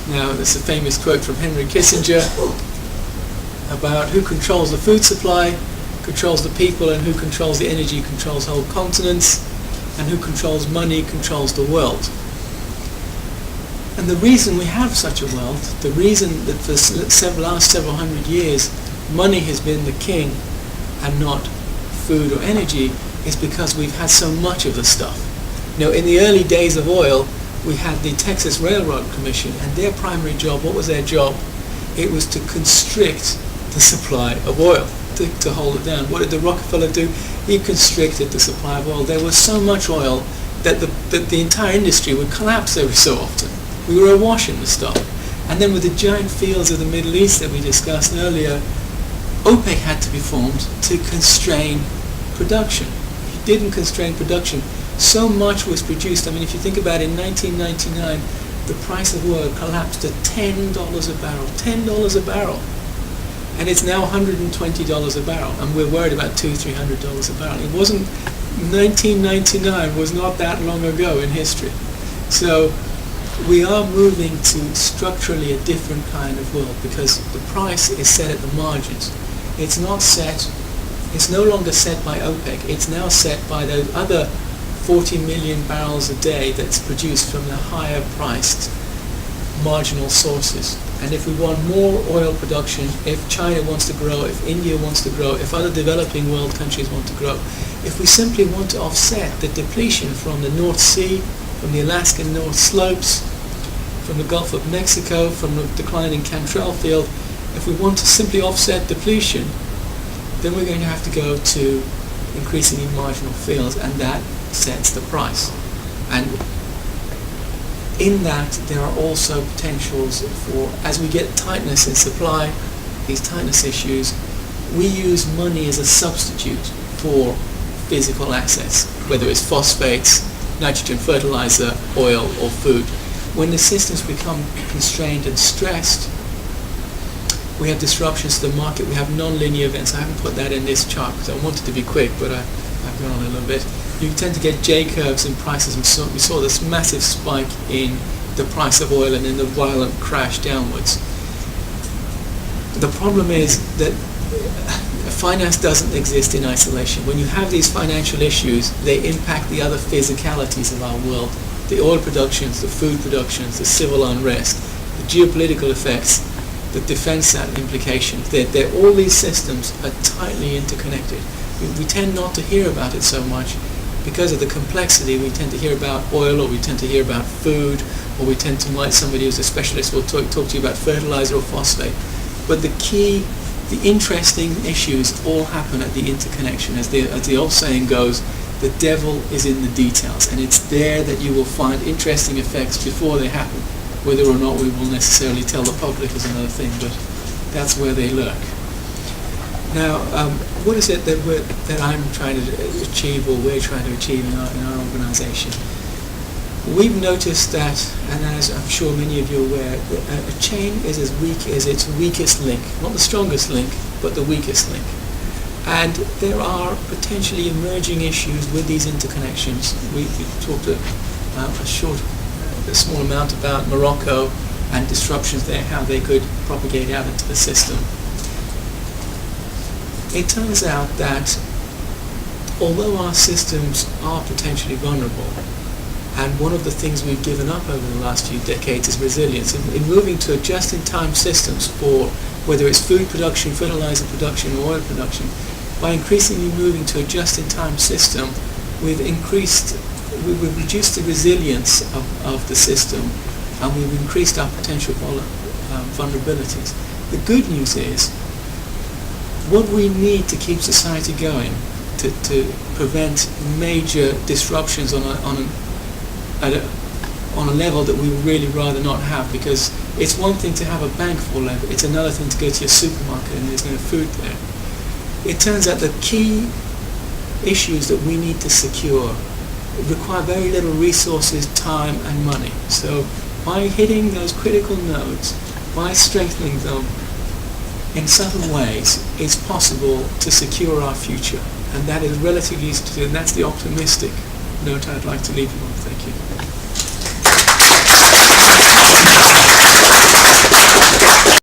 Now, there's a famous quote from Henry Kissinger about who controls the food supply, controls the people, and who controls the energy controls whole continents, and who controls money controls the world. And the reason we have such a world, the reason that for the last several hundred years money has been the king and not food or energy, is because we've had so much of the stuff. Now, in the early days of oil, we had the Texas Railroad Commission, and their primary job, what was their job? It was to constrict the supply of oil, to hold it down. What did the Rockefeller do? He constricted the supply of oil. There was so much oil that the entire industry would collapse every so often. We were awash in the stuff. And then with the giant fields of the Middle East that we discussed earlier, OPEC had to be formed to constrain production. If you didn't constrain production, so much was produced. I mean, if you think about it, in 1999, the price of oil collapsed to $10 a barrel. $10 a barrel. And it's now $120 a barrel. And we're worried about $200-300 a barrel. It wasn't, 1999 was not that long ago in history. So we are moving to structurally a different kind of world, because the price is set at the margins. It's not set, it's no longer set by OPEC. It's now set by those other 40 million barrels a day that's produced from the higher priced marginal sources. And if we want more oil production, if China wants to grow, if India wants to grow, if other developing world countries want to grow, if we simply want to offset the depletion from the North Sea, from the Alaskan North Slopes, from the Gulf of Mexico, from the declining Cantrell field, if we want to simply offset depletion, then we're going to have to go to increasingly marginal fields, and that sets the price. And in that, there are also potentials for, as we get tightness in supply, these tightness issues, we use money as a substitute for physical assets, whether it's phosphates, nitrogen fertilizer, oil, or food. When the systems become constrained and stressed, we have disruptions to the market, we have non-linear events. I haven't put that in this chart because I wanted to be quick, but I've gone on a little bit. You tend to get J-curves in prices, and we saw this massive spike in the price of oil and then the violent crash downwards. The problem is that finance doesn't exist in isolation. When you have these financial issues, they impact the other physicalities of our world. The oil productions, the food productions, the civil unrest, the geopolitical effects, the defense implications. All these systems are tightly interconnected. We tend not to hear about it so much because of the complexity. We tend to hear about oil, or we tend to hear about food, or we tend to, like somebody who's a specialist will talk to you about fertilizer or phosphate. But the interesting issues all happen at the interconnection. As the old saying goes, the devil is in the details, and it's there that you will find interesting effects before they happen. Whether or not we will necessarily tell the public is another thing, but that's where they lurk. Now, what is it that I'm trying to achieve, or we're trying to achieve in our organisation? We've noticed that, and as I'm sure many of you are aware, a chain is as weak as its weakest link. Not the strongest link, but the weakest link. And there are potentially emerging issues with these interconnections. We talked a small amount about Morocco and disruptions there, how they could propagate out into the system. It turns out that although our systems are potentially vulnerable, and one of the things we've given up over the last few decades is resilience. In moving to just-in-time systems for whether it's food production, fertilizer production, or oil production, by increasingly moving to a just-in-time system, we've reduced the resilience of the system, and we've increased our potential vulnerabilities. The good news is, what we need to keep society going, to prevent major disruptions on a level that we would really rather not have, because it's one thing to have a bank full level, it's another thing to go to your supermarket and there's no food there. It turns out the key issues that we need to secure require very little resources, time and money. So by hitting those critical nodes, by strengthening them in subtle ways, it's possible to secure our future. And that is relatively easy to do, and that's the optimistic note I'd like to leave you on. Thank you.